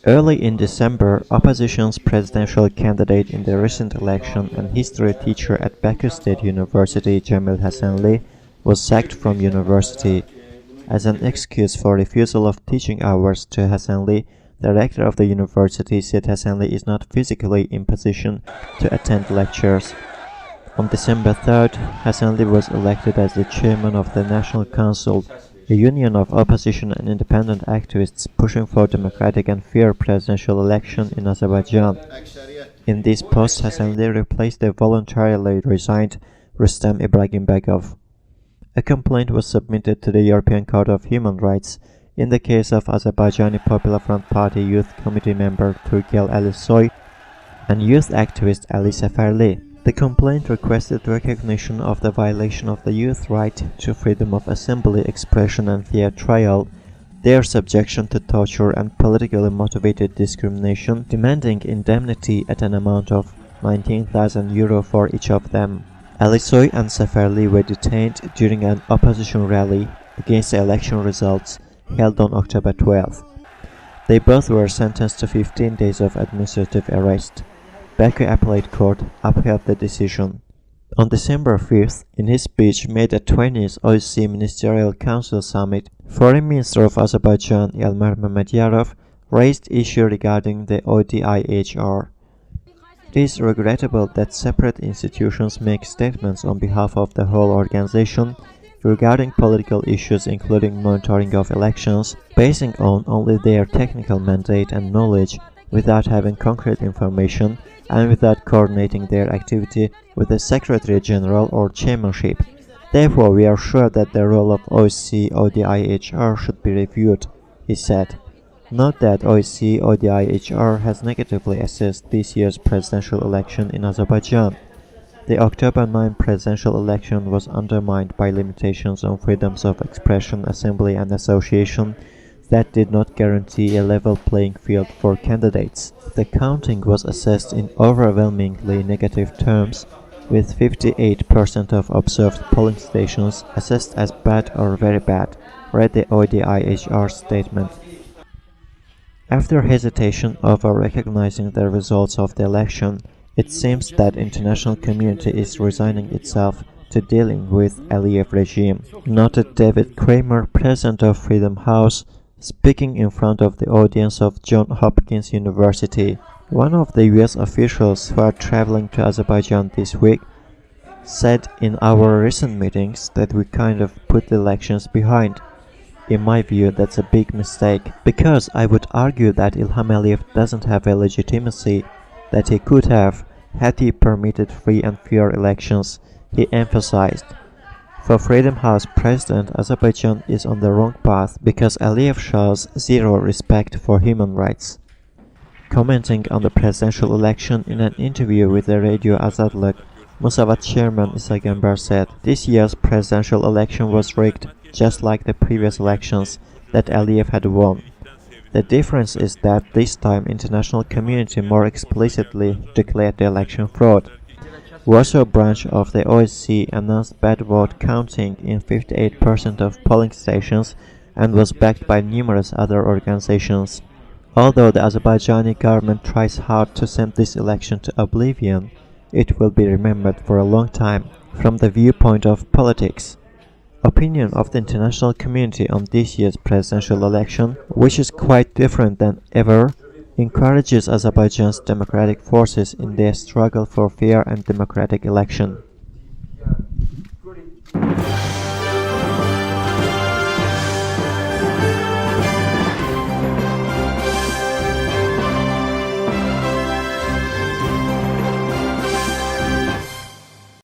Early in December, opposition's presidential candidate in the recent election and history teacher at Baku State University, Jamil Hasanli, was sacked from university. As an excuse for refusal of teaching hours to Hasanli, the rector of the university said Hasanli is not physically in position to attend lectures. On December 3rd, Hasanli was elected as the chairman of the National Council, a union of opposition and independent activists pushing for democratic and fair presidential election in Azerbaijan. In this post, Hasanli replaced the voluntarily resigned Rustam Ibragimbekov. A complaint was submitted to the European Court of Human Rights in the case of Azerbaijan Popular Front Party Youth Committee member Turkel Alisoy and youth activist Ali Safarli. The complaint requested recognition of the violation of the youth right to freedom of assembly, expression and fair trial, their subjection to torture and politically motivated discrimination, demanding indemnity at an amount of €19,000 for each of them. Alisoy and Safarli were detained during an opposition rally against the election results held on October 12th. They both were sentenced to 15 days of administrative arrest. Baku Appellate Court upheld the decision. On December 5th, in his speech made at 20th OSCE Ministerial Council Summit, Foreign Minister of Azerbaijan Elmar Mamadyarov raised issue regarding the ODIHR. It is regrettable that separate institutions make statements on behalf of the whole organization regarding political issues including monitoring of elections, basing on only their technical mandate and knowledge without having concrete information and without coordinating their activity with the Secretary General or Chairmanship. Therefore, we are sure that the role of OSCE ODIHR should be reviewed, he said. Note that OSCE ODIHR has negatively assessed this year's presidential election in Azerbaijan. The October 9 presidential election was undermined by limitations on freedoms of expression, assembly and association that did not guarantee a level playing field for candidates. The counting was assessed in overwhelmingly negative terms, with 58% of observed polling stations assessed as bad or very bad, read the ODIHR statement. After hesitation over recognizing the results of the election, it seems that international community is resigning itself to dealing with Aliyev regime, noted David Kramer, president of Freedom House, speaking in front of the audience of Johns Hopkins University. One of the US officials who are traveling to Azerbaijan this week said in our recent meetings that we kind of put the elections behind. In my view, that's a big mistake, because I would argue that Ilham Aliyev doesn't have a legitimacy that he could have had he permitted free and fair elections, he emphasized. For Freedom House president, Azerbaijan is on the wrong path because Aliyev shows zero respect for human rights. Commenting on the presidential election in an interview with the Radio Azadlık, Musavat chairman Isagambar said, "This year's presidential election was rigged, just like the previous elections that Aliyev had won. The difference is that this time international community more explicitly declared the election fraud." Warsaw branch of the OSCE announced bad vote counting in 58% of polling stations and was backed by numerous other organizations. Although the Azerbaijani government tries hard to send this election to oblivion, it will be remembered for a long time from the viewpoint of politics. Opinion of the international community on this year's presidential election, which is quite different than ever, encourages Azerbaijan's democratic forces in their struggle for fair and democratic election.